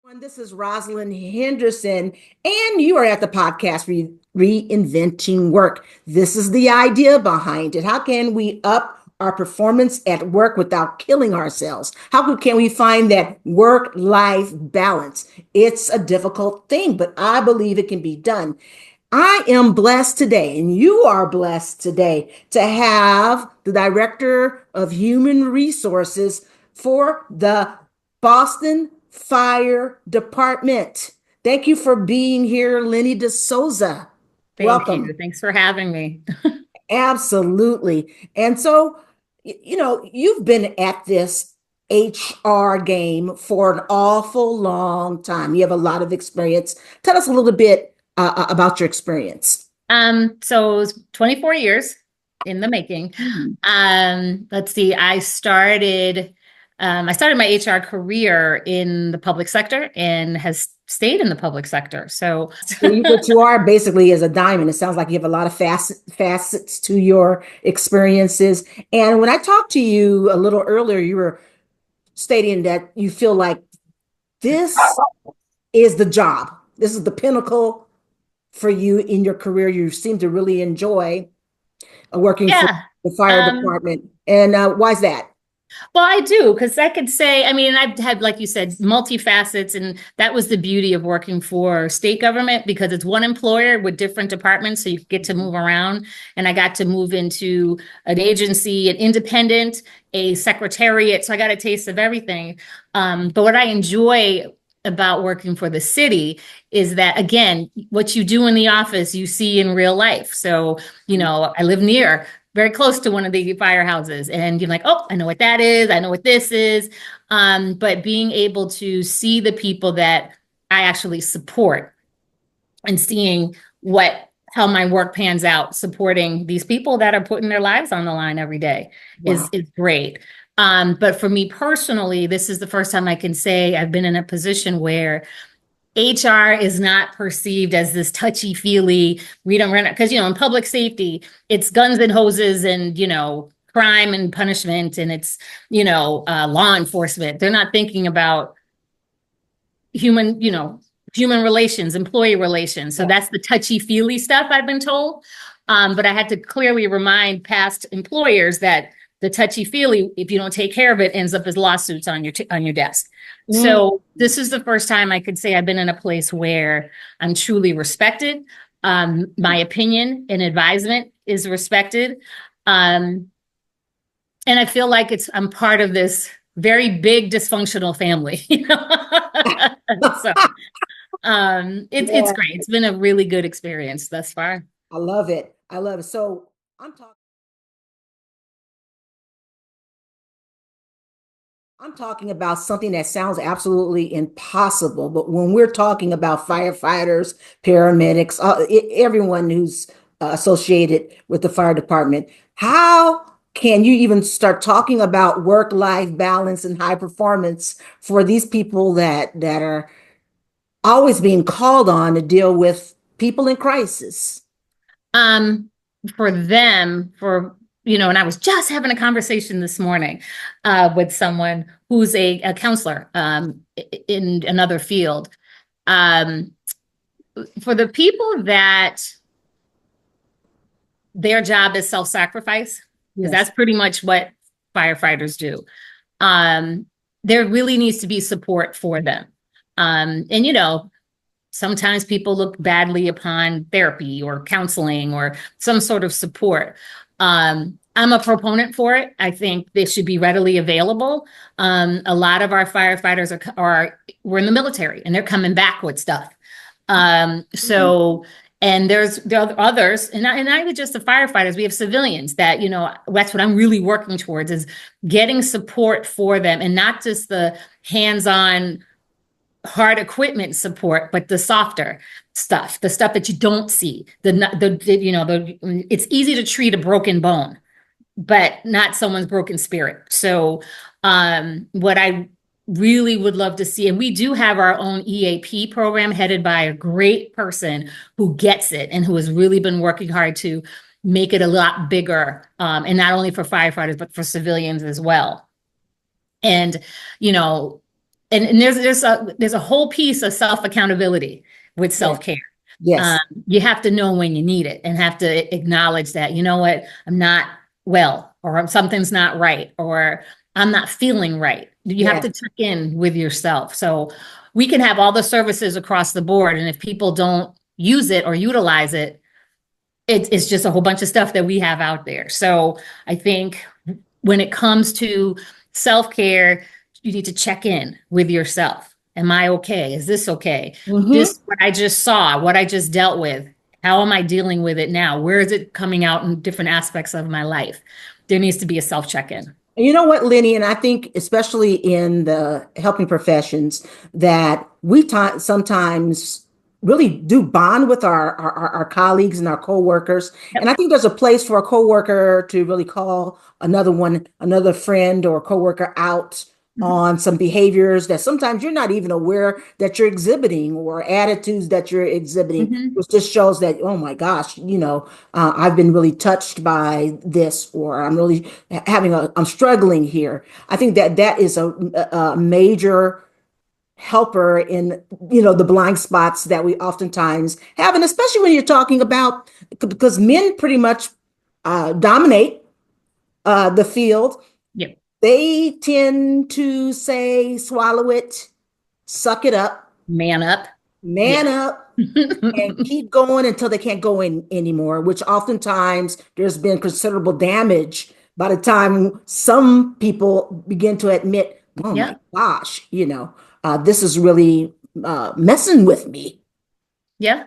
And this is Rosalind Henderson, and you are at the podcast Reinventing Work. This is the idea behind it. How can we up our performance at work without killing ourselves? How can we find that work-life balance? It's a difficult thing, but I believe it can be done. I am blessed today, and you are blessed today to have the Director of Human Resources for the Boston Fire Department. Thank you for being here, Lennie De Souza. Thank you. Welcome. Thanks for having me. Absolutely. And so, you've been at this HR game for an awful long time. You have a lot of experience. Tell us a little bit about your experience. So it was 24 years in the making. Hmm. Let's see, I started my HR career in the public sector and has stayed in the public sector. So What you are basically is a diamond. It sounds like you have a lot of facets to your experiences. And when I talked to you a little earlier, you were stating that you feel like this is the job. This is the pinnacle for you in your career. You seem to really enjoy working for yeah. the fire Um, department. And why is that? Well, I do, because I could say, I mean, I've had, like you said, multifacets, and that was the beauty of working for state government because it's one employer with different departments, so you get to move around. And I got to move into an agency, an independent, a secretariat, so I got a taste of everything. But what I enjoy about working for the city is that, again, what you do in the office, you see in real life. So, I live near very close to one of the firehouses, and you're like, oh, I know what that is, I know what this is. But being able to see the people that I actually support and seeing how my work pans out supporting these people that are putting their lives on the line every day is Wow. is great. But for me personally, this is the first time I can say I've been in a position where HR is not perceived as this touchy feely. We don't run it because, in public safety, it's guns and hoses and, crime and punishment, and it's, law enforcement. They're not thinking about human, human relations, employee relations. So Yeah. that's the touchy feely stuff I've been told. But I had to clearly remind past employers that the touchy feely, if you don't take care of it, ends up as lawsuits on your desk. Mm. So this is the first time I could say I've been in a place where I'm truly respected. My opinion and advisement is respected. Um, and I feel like I'm part of this very big dysfunctional family. So it's Yeah, great. It's been a really good experience thus far. I love it. I love it. So I'm talking about something that sounds absolutely impossible, but when we're talking about firefighters, paramedics, everyone who's associated with the fire department, how can you even start talking about work-life balance and high performance for these people that are always being called on to deal with people in crisis? Um, for them, and I was just having a conversation this morning with someone who's a counselor in another field. Um, for the people that their job is self-sacrifice, because Yes. that's pretty much what firefighters do. Um, there really needs to be support for them. And sometimes people look badly upon therapy or counseling or some sort of support. I'm a proponent for it. I think they should be readily available. A lot of our firefighters we're in the military and they're coming back with stuff. Mhm. So and there are others, and not even just the firefighters. We have civilians that, that's what I'm really working towards is getting support for them, and not just the hands-on hard equipment support, but the softer stuff, the stuff that you don't see. It's easy to treat a broken bone, but not someone's broken spirit. So, what I really would love to see, and we do have our own EAP program headed by a great person who gets it and who has really been working hard to make it a lot bigger, and not only for firefighters, but for civilians as well. And, you know, and there's a whole piece of self accountability with Yes. self care. Yes. You have to know when you need it and have to acknowledge that, you know what, I'm not well, or something's not right, or I'm not feeling right. You have Yes. to check in with yourself. So we can have all the services across the board, and if people don't use it or utilize it, it's just a whole bunch of stuff that we have out there. So I think when it comes to self-care, you need to check in with yourself. Am I okay? Is this okay? Mm-hmm. This, what I just saw, what I just dealt with, how am I dealing with it now? Where is it coming out in different aspects of my life? There needs to be a self check-in. You know what, Lenny, and I think especially in the helping professions that we sometimes really do bond with our colleagues and our coworkers. And I Yep. think there's a place for a coworker to really call another friend or coworker out Mhm. on some behaviors that sometimes you're not even aware that you're exhibiting or attitudes that you're exhibiting, Mhm. which just shows that, oh my gosh, I've been really touched by this, or I'm really I'm struggling here. I think that that is a major helper in, the blind spots that we oftentimes have. And especially when you're talking about, because men pretty much dominate the field, Yep. they tend to say, swallow it, suck it up, Man up. man Yeah. up, and keep going until they can't go in anymore, which oftentimes there's been considerable damage by the time some people begin to admit, oh my Yeah. gosh, this is really messing with me. Yeah.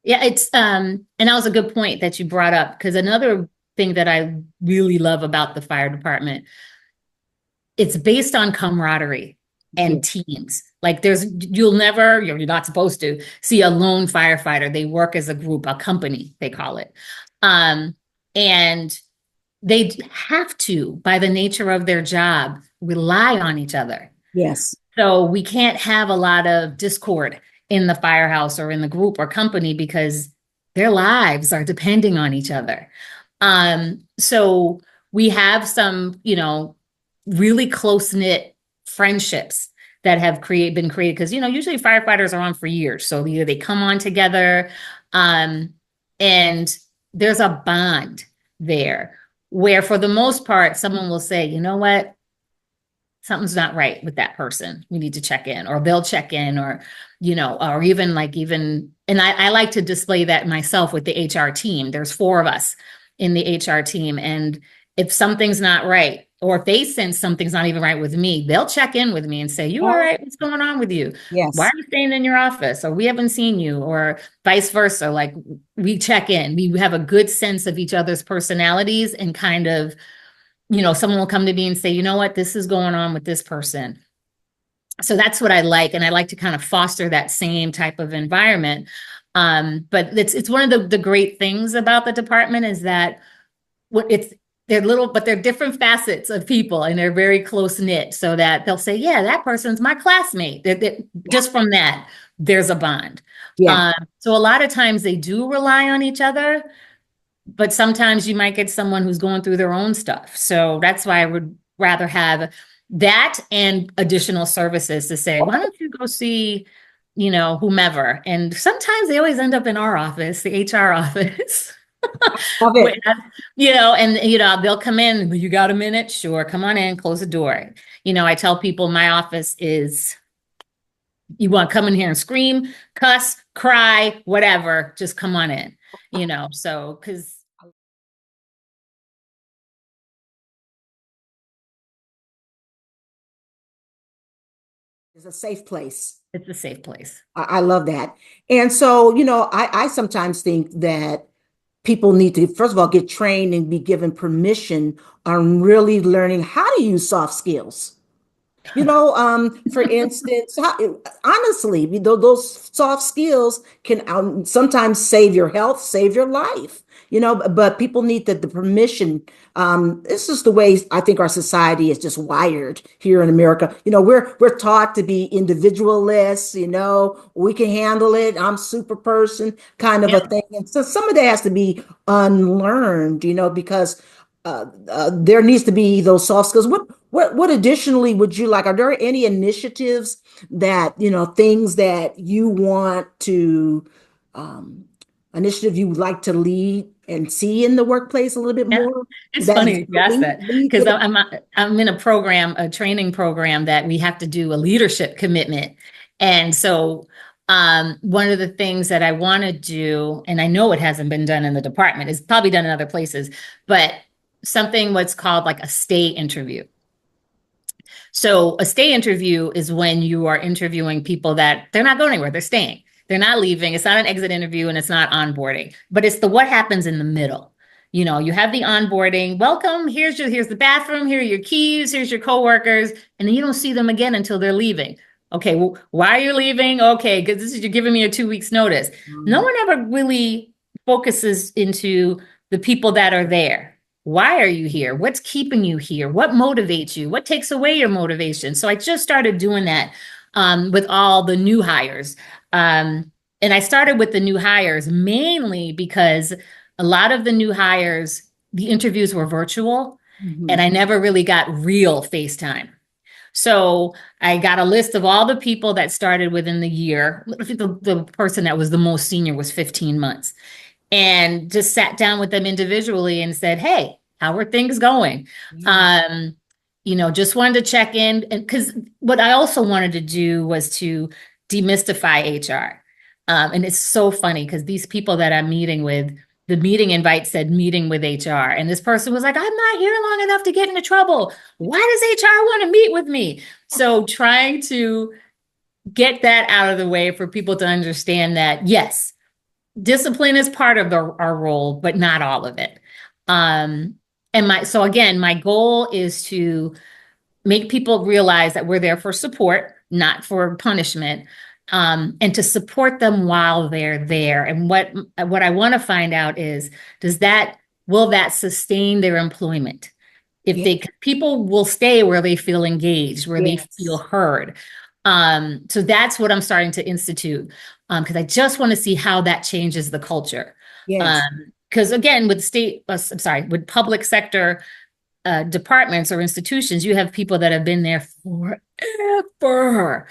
Yeah, and that was a good point that you brought up, because another thing that I really love about the fire department, it's based on camaraderie Yeah. and teams. Like you're not supposed to see a lone firefighter. They work as a group, a company, they call it. Um, and they have to, by the nature of their job, rely on each other. Yes. So we can't have a lot of discord in the firehouse or in the group or company, because their lives are depending on each other. So we have some, really close knit friendships that have been created, because usually firefighters are on for years, so either they come on together, um, and there's a bond there where, for the most part, someone will say, you know what, something's not right with that person. We need to check in, or they'll check in, or even, and I like to display that myself with the HR team. There's four of us in the HR team. And if something's not right, or if they sense something's not even right with me, they'll check in with me and say, you all Oh, right? What's going on with you? Why are yes. you staying in your office? Or we haven't seen you, or vice versa. Like, we check in, we have a good sense of each other's personalities, and kind of, someone will come to me and say, you know what, this is going on with this person. So that's what I like. And I like to kind of foster that same type of environment. But it's one of the great things about the department is that they're little, but they're different facets of people, and they're very close knit, so that they'll say, yeah, that person's my classmate. Yeah. Just from that, there's a bond. Yeah. So a lot of times they do rely on each other, but sometimes you might get someone who's going through their own stuff. So that's why I would rather have that and additional services to say, why don't you go see, whomever? And sometimes they always end up in our office, the HR office. Love Where, it. and they'll come in. You got a minute? Sure, come on in, close the door. I tell people my office is, you want to come in here and scream, cuss, cry, whatever, just come on in. So, because It's a safe place. it's a safe place. I love that. And so, I sometimes think that people need to, first of all, get trained and be given permission on really learning how to use soft skills. For instance, honestly, those soft skills can sometimes save your health, save your life. But people need the permission. This is the way I think our society is just wired here in America. We're taught to be individualists. We can handle it. I'm super person kind of a Yep. thing, and so some of that has to be unlearned. Because there needs to be those soft skills. what additionally would you like? Are there any initiatives that, things that you want to, um, initiative you would like to lead and see in the workplace a little bit Yeah, more? it's That funny you asked that lead because the, I'm in a program, a training program that we have to do a leadership commitment, and so one of the things that I want to do, and I know it hasn't been done in the department, is probably done in other places, but something what's called like a stay interview. So a stay interview is when you are interviewing people that they're not going anywhere, they're staying. They're not leaving. It's not an exit interview and it's not onboarding, but it's the what happens in the middle. You have the onboarding, welcome, here's the bathroom, here are your keys, here's your coworkers, and then you don't see them again until they're leaving. Okay, well, why are you leaving? Okay, because this is you're giving me a 2 weeks notice. No one ever really focuses into the people that are there. Why are you here? What's keeping you here? What motivates you? What takes away your motivation? So I just started doing that with all the new hires. And I started with the new hires mainly because a lot of the new hires, the interviews were virtual and Mhm. I never really got real FaceTime. So I got a list of all the people that started within the year. The person that was the most senior was 15 months and just sat down with them individually and said, "Hey, how are things going?" Yeah. Um, just wanted to check in, and because what I also wanted to do was to demystify HR. And it's so funny because these people that I'm meeting with, the meeting invite said meeting with HR, and this person was like, "I'm not here long enough to get into trouble. Why does HR want to meet with me?" So trying to get that out of the way for people to understand that yes, discipline is part of our role, but not all of it. Um, so again, my goal is to make people realize that we're there for support, not for punishment, and to support them while they're there. And what I want to find out is, does that will that sustain their employment? If Yeah. they people will stay where they feel engaged, where they feel Yes. heard. So that's what I'm starting to institute because I just want to see how that changes the culture. Yes. Because again, with I'm sorry, with public sector departments or institutions, you have people that have been there forever,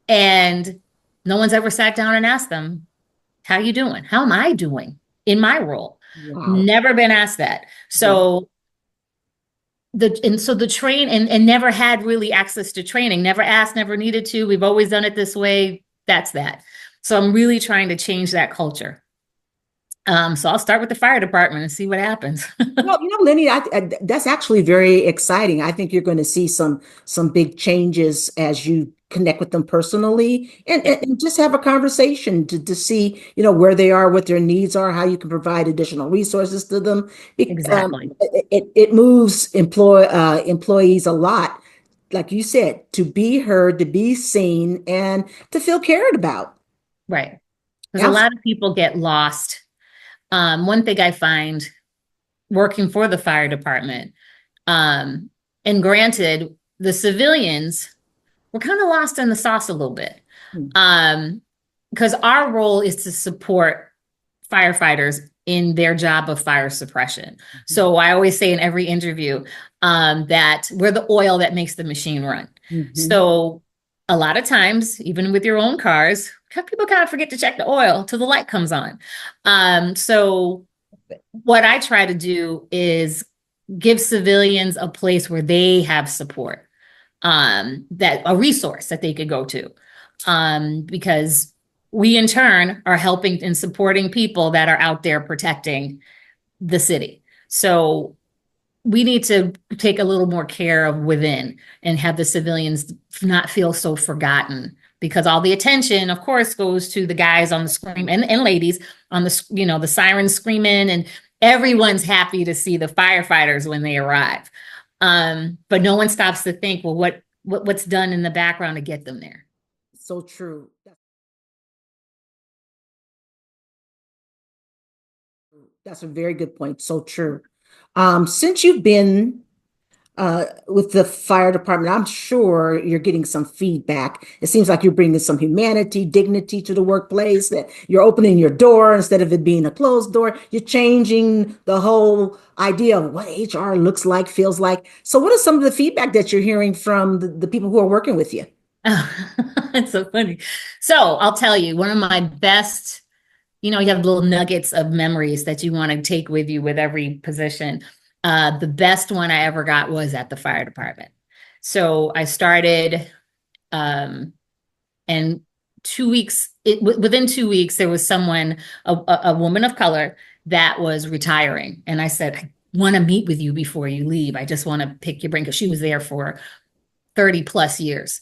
and no one's ever sat down and asked them, "How you doing? How am I doing in my role?" Wow. Never been asked that. Wow. So the train and never had really access to training, never asked, never needed to. We've always done it this way. That's that. So I'm really trying to change that culture. So I'll start with the fire department and see what happens. Lenny, that's actually very exciting. I think you're going to see some big changes as you connect with them personally Yeah, and just have a conversation to see, where they are, what their needs are, how you can provide additional resources to them. exactly. It moves employees a lot, like you said, to be heard, to be seen, and to feel cared about. Right. Because a lot Absolutely. of people get lost. One thing I find working for the fire department, um, and granted, the civilians were kind of lost in the sauce a little bit. Um, because our role is to support firefighters in their job of fire suppression. So I always say in every interview that we're the oil that makes the machine run. Mhm. So a lot of times, even with your own cars, people kind of forget to check the oil till the light comes on. So what I try to do is give civilians a place where they have support, that a resource that they could go to, because we in turn are helping and supporting people that are out there protecting the city. So we need to take a little more care of within and have the civilians not feel so forgotten because all the attention of course goes to the guys on the screen and ladies on the sirens screaming and everyone's happy to see the firefighters when they arrive, but no one stops to think, well, what's done in the background to get them there. So true. That's a very good point. So true. Since you've been with the fire department, I'm sure you're getting some feedback. It seems like you're bringing some humanity, dignity to the workplace, that you're opening your door instead of it being a closed door. You're changing the whole idea of what HR looks like, feels like. So, what are some of the feedback that you're hearing from the people who are working with you? It's so funny. So I'll tell you, one of my best, you have little nuggets of memories that you want to take with you with every position. The best one I ever got was at the fire department. So I started, um, and 2 weeks, within 2 weeks, there was someone, a woman of color that was retiring. And I said, I want to meet with you before you leave. I just want to pick your brain because she was there for 30 plus years.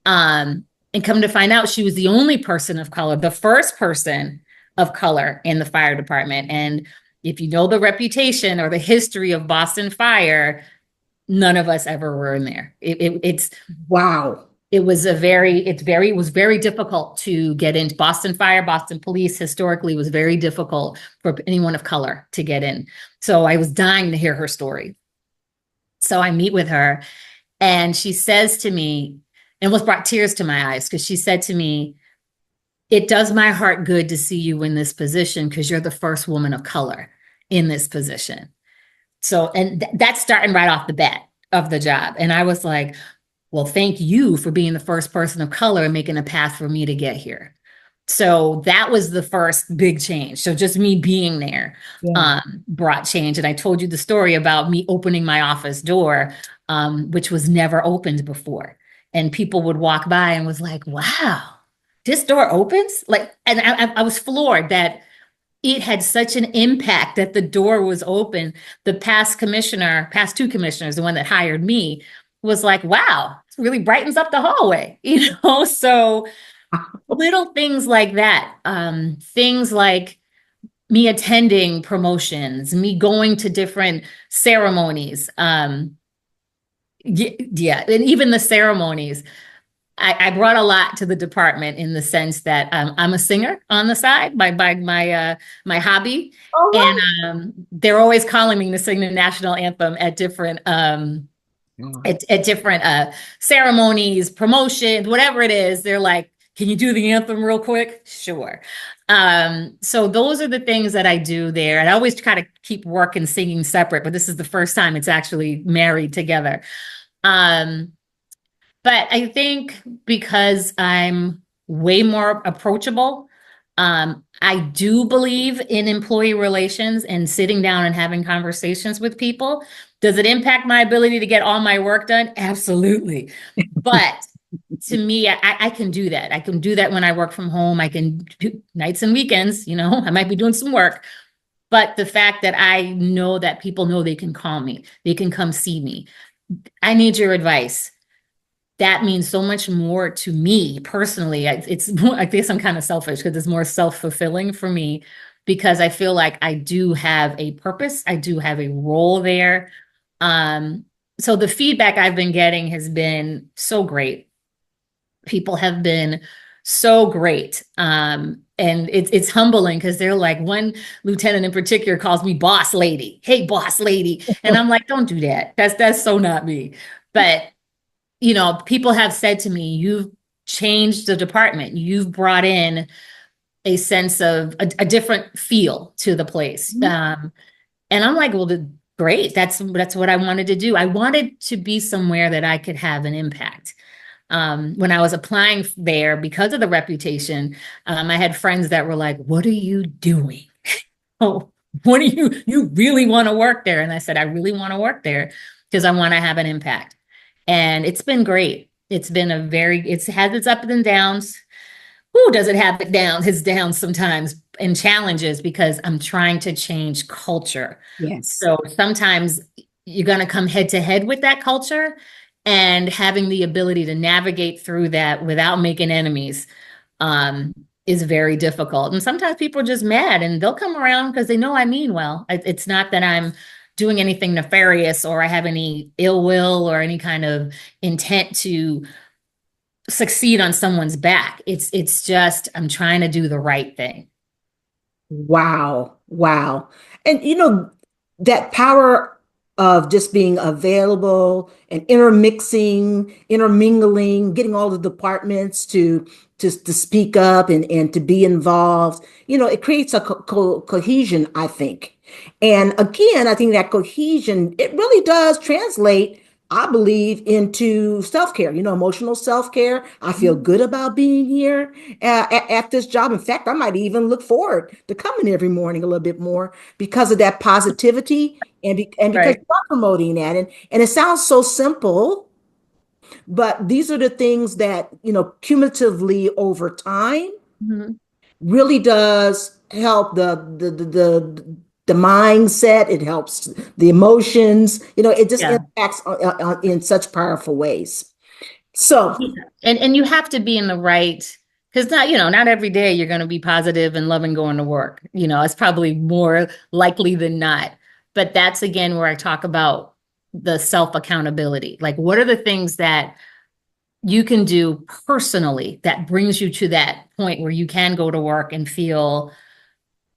And come to find out, she was the only person of color, the first person of color in the fire department. And if you know the reputation or the history of Boston Fire, none of us ever were in there. Wow. It was very difficult to get into Boston Fire. Boston Police historically was very difficult for anyone of color to get in. So I was dying to hear her story. So I meet with her and she says to me, and what brought tears to my eyes, because she said to me, it does my heart good to see you in this position because you're the first woman of color in this position. So, and that's starting right off the bat of the job. And I was like, well, thank you for being the first person of color and making a path for me to get here. So that was the first big change. So just me being there Yeah. brought change. And I told you the story about me opening my office door, which was never opened before. And people would walk by and was like, wow, this door opens? Like, and I was floored that it had such an impact that the door was open. The past two commissioners, the one that hired me, was like, wow, it really brightens up the hallway, So little things like that, things like me attending promotions, me going to different ceremonies. Yeah, and even the ceremonies. I brought a lot to the department in the sense that I'm a singer on the side by my hobby, All and right. they're always calling me to sing the national anthem at different at different ceremonies, promotions, whatever it is. They're like, "Can you do the anthem real quick?" Sure. So those are the things that I do there, and I always try to keep work and singing separate. But this is the first time it's actually married together. Um, but I think because I'm way more approachable, I do believe in employee relations and sitting down and having conversations with people. Does it impact my ability to get all my work done? Absolutely. But to me, I can do that. I can do that when I work from home. I can do nights and weekends, I might be doing some work. But the fact that I know that people know they can call me, they can come see me. I need your advice. That means so much more to me personally. It's more, I guess I'm kind of selfish because it's more self-fulfilling for me because I feel like I do have a purpose. I do have a role there. So the feedback I've been getting has been so great. People have been so great. And it's humbling because they're like, one lieutenant in particular calls me boss lady. Hey, boss lady. And I'm like, don't do that. That's so not me. But people have said to me, you've changed the department. You've brought in a sense of a different feel to the place. And I'm like, well, great. That's what I wanted to do. I wanted to be somewhere that I could have an impact. When I was applying there, because of the reputation, I had friends that were like, what are you doing? Oh, what do you really want to work there? And I said, I really want to work there because I want to have an impact. And it's been great. It's had its ups and downs. Who does it have his downs sometimes and challenges because I'm trying to change culture. Yes. So sometimes you're going to come head to head with that culture and having the ability to navigate through that without making enemies is very difficult. And sometimes people are just mad and they'll come around because they know I mean well. It's not that I'm doing anything nefarious or I have any ill will or any kind of intent to succeed on someone's back. It's just I'm trying to do the right thing. Wow. Wow. And that power of just being available and intermingling, getting all the departments to speak up and to be involved. It creates a cohesion, I think. And again, I think that cohesion, it really does translate, I believe, into self-care, emotional self-care. I feel good about being here at this job. In fact, I might even look forward to coming every morning a little bit more because of that positivity and because Right. you're promoting that. And it sounds so simple, but these are the things that, cumulatively over time Mhm. really does help the mindset. It helps the emotions. It just Yeah. impacts in such powerful ways. So, Yeah. And you have to be in the right, because not every day you're going to be positive and loving going to work. It's probably more likely than not. But that's again where I talk about the self accountability. Like, what are the things that you can do personally that brings you to that point where you can go to work and feel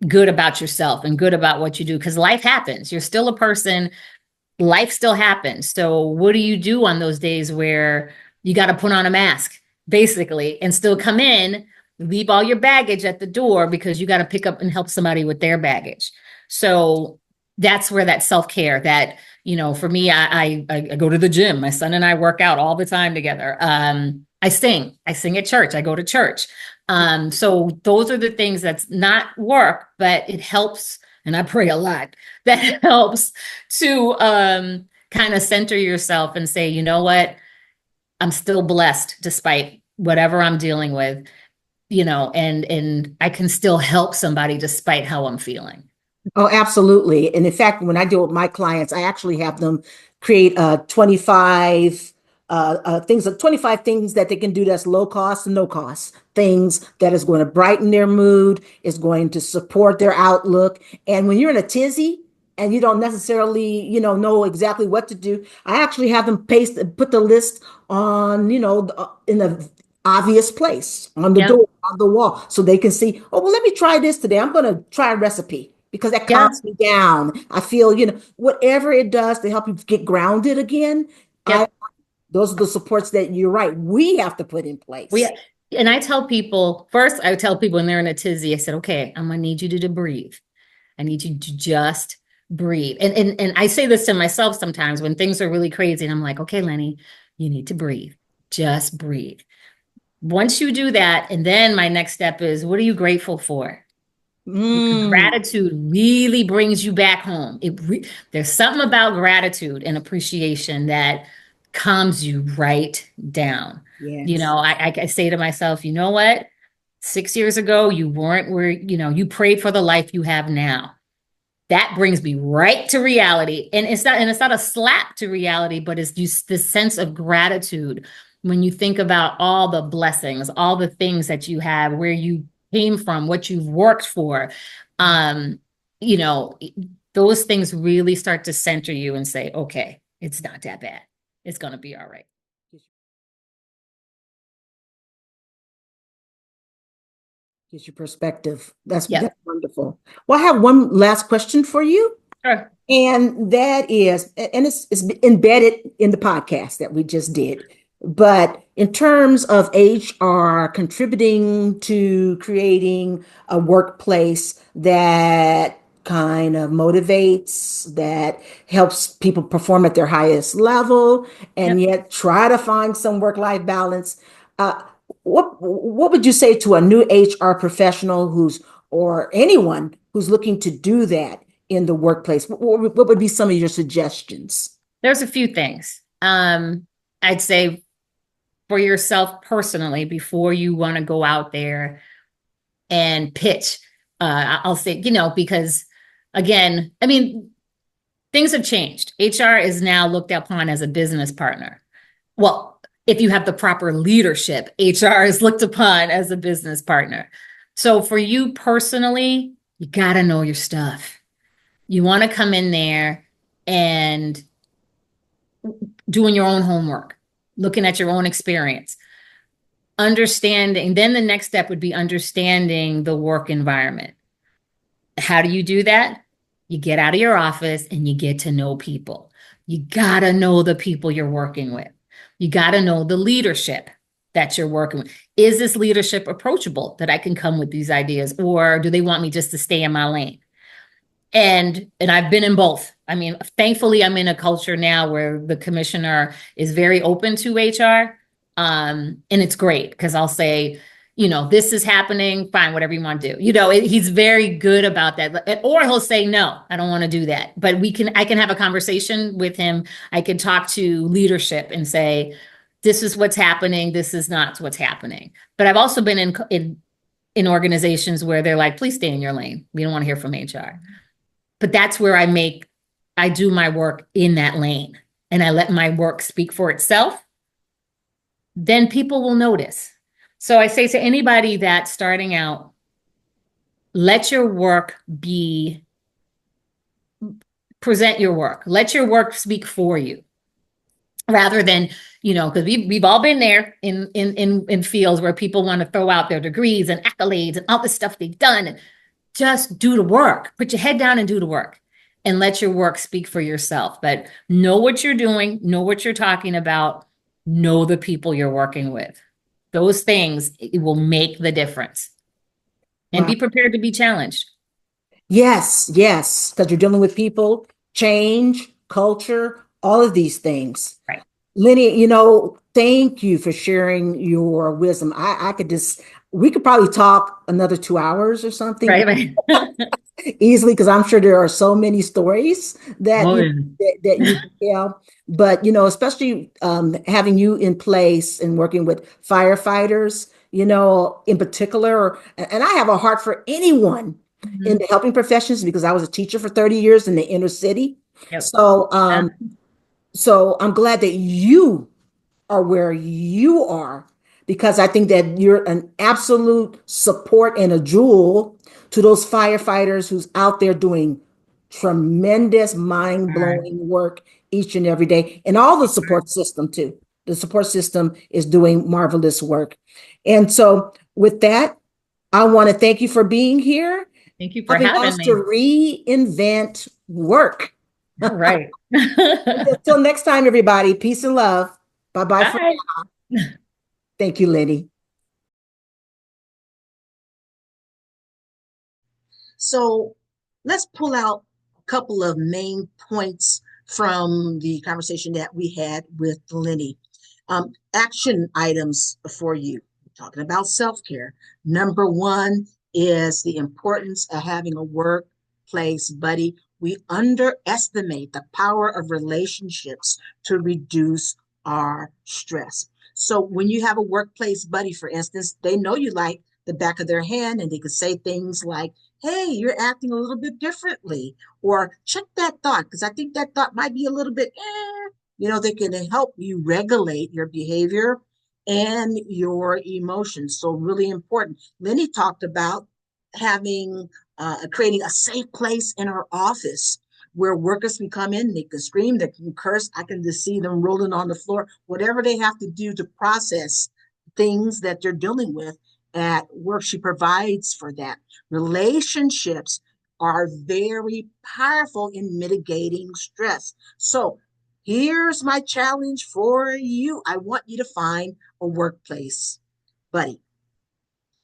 good about yourself and good about what you do? Because life happens. You're still a person, life still happens. So what do you do on those days where you got to put on a mask, basically, and still come in, leave all your baggage at the door because you got to pick up and help somebody with their baggage. So that's where that self-care that, for me, I go to the gym. My son and I work out all the time together. I sing at church. I go to church. So those are the things that's not work, but it helps. And I pray a lot. That helps to kind of center yourself and say, you know what, I'm still blessed despite whatever I'm dealing with, and I can still help somebody despite how I'm feeling. oh, absolutely. And in fact, when I deal with my clients, I actually have them create 25 things that they can do that's low cost and no cost, things that is going to brighten their mood, is going to support their outlook. And when you're in a tizzy and you don't necessarily, know exactly what to do, I actually have them put the list on, in the obvious place on the Yep. door, on the wall, so they can see, oh, well, let me try this today. I'm going to try a recipe because that Yeah. calms me down. I feel, whatever it does to help you get grounded again. I Yep. Those are the supports that you're right. We have to put in We place. and I tell people first, I tell people when they're in a tizzy, I said, okay, I'm gonna need you to breathe. I need you to just breathe. And I say this to myself sometimes when things are really crazy, and I'm like, okay, Lenny, you need to breathe. Just breathe. Once you do that, and then my next step is, what are you grateful for? Because Mm, gratitude really brings you back home. There's something about gratitude and appreciation that calms you right down. yes. I say to myself, you know what? 6 years ago, you weren't where, you prayed for the life you have now. That brings me right to reality. And it's not a slap to reality, but it's just this sense of gratitude when you think about all the blessings, all the things that you have, where you came from, what you've worked for. Um, you know, those things really start to center you and say, okay, it's not that bad. It's gonna be all right. Gives you perspective. That's Yep. wonderful. Well, I have one last question for you. Sure. And that is, and it's embedded in the podcast that we just did. But in terms of HR contributing to creating a workplace that kind of motivates, that helps people perform at their highest level, and Yep. yet try to find some work-life balance, uh, what would you say to a new HR professional or anyone who's looking to do that in the workplace? What would be some of your suggestions? There's a few things. I'd say for yourself personally, before you want to go out there and pitch. I'll say, because again, I mean, things have changed. HR is now looked upon as a business partner. Well, if you have the proper leadership, HR is looked upon as a business partner. So for you personally, you got to know your stuff. You want to come in there and doing your own homework, looking at your own experience, understanding. Then the next step would be understanding the work environment. How do you do that? You get out of your office and you get to know people. You got to know the people you're working with. You got to know the leadership that you're working with. Is this leadership approachable that I can come with these ideas, or do they want me just to stay in my lane? And I've been in both. I mean, thankfully, I'm in a culture now where the commissioner is very open to HR. And it's great because I'll say, this is happening, fine, whatever you want to do. He's very good about that. Or he'll say, no, I don't want to do that. But I can have a conversation with him. I can talk to leadership and say, this is what's happening. This is not what's happening. But I've also been in organizations where they're like, please stay in your lane. We don't want to hear from HR. But that's where I do my work in that lane, and I let my work speak for itself. Then people will notice. So I say to anybody that's starting out, let your work present your work. Let your work speak for you. Rather than, because we've all been there in fields where people want to throw out their degrees and accolades and all the stuff they've done. Just do the work. Put your head down and do the work, and let your work speak for yourself. But know what you're doing, know what you're talking about, know the people you're working with. Those things, it will make the difference. And Wow. be prepared to be challenged. Yes, yes, because you're dealing with people, change, culture, all of these things. Right. Lennie, thank you for sharing your wisdom. I could we could probably talk another 2 hours or something Right. easily, because I'm sure there are so many stories that Oh, you yeah. that you can tell. But especially having you in place and working with firefighters, in particular, and I have a heart for anyone in Mhm. the helping professions because I was a teacher for 30 years in the inner city. Yep. So Uh, so I'm glad that you are where you are, because I think that you're an absolute support and a jewel to those firefighters who's out there doing tremendous, all right. mind-blowing work each and every day, and all the support system too. The support system is doing marvelous work. And so with that, I want to thank you for being here, Thank you for helping having us to me. reinvent work. All right. Until next time, everybody, peace and love. Bye-bye for Bye. now. Thank you, Lennie. So let's pull out a couple of main points from the conversation that we had with Lennie. Action items for you. Talking about self-care. Number one is the importance of having a workplace buddy. We underestimate the power of relationships to reduce our stress. So when you have a workplace buddy, for instance, they know you like the back of their hand, and they could say things like, hey, you're acting a little bit differently, or check that thought, because I think that thought might be a little bit, they can help you regulate your behavior and your emotions. So really important. Lennie talked about creating a safe place in her office where workers can come in, they can scream, they can curse. I can just see them rolling on the floor, whatever they have to do to process things that they're dealing with at work. She provides for that. Relationships are very powerful in mitigating stress. So here's my challenge for you. I want you to find a workplace buddy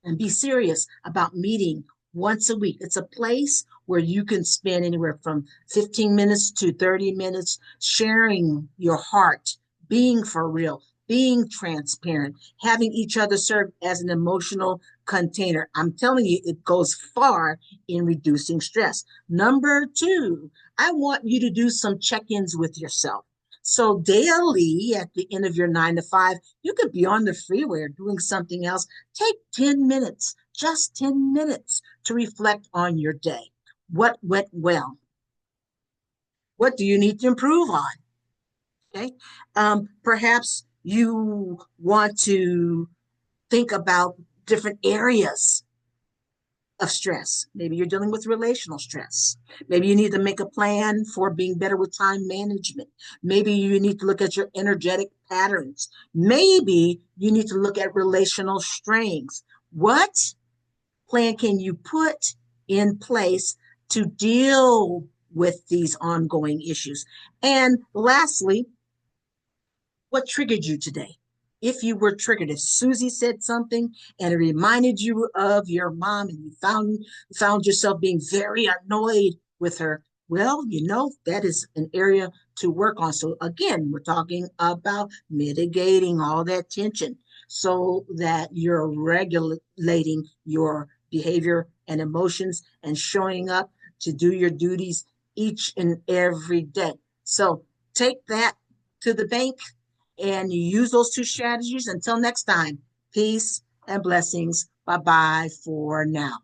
and be serious about meeting once a week. It's a place where you can spend anywhere from 15 minutes to 30 minutes sharing your heart, being for real, being transparent, having each other serve as an emotional container. I'm telling you, it goes far in reducing stress. Number two, I want you to do some check-ins with yourself. So daily at the end of your 9 to 5, you could be on the freeway or doing something else. Take 10 minutes, just 10 minutes to reflect on your day. What went well? What do you need to improve on? Okay. Perhaps you want to think about different areas of stress. Maybe you're dealing with relational stress. Maybe you need to make a plan for being better with time management. Maybe you need to look at your energetic patterns. Maybe you need to look at relational strengths. What plan can you put in place to deal with these ongoing issues. And lastly, what triggered you today? If you were triggered, if Susie said something and it reminded you of your mom and you found yourself being very annoyed with her, well, that is an area to work on. So again, we're talking about mitigating all that tension so that you're regulating your behavior and emotions and showing up to do your duties each and every day. So take that to the bank and you use those two strategies. Until next time, peace and blessings. Bye bye for now.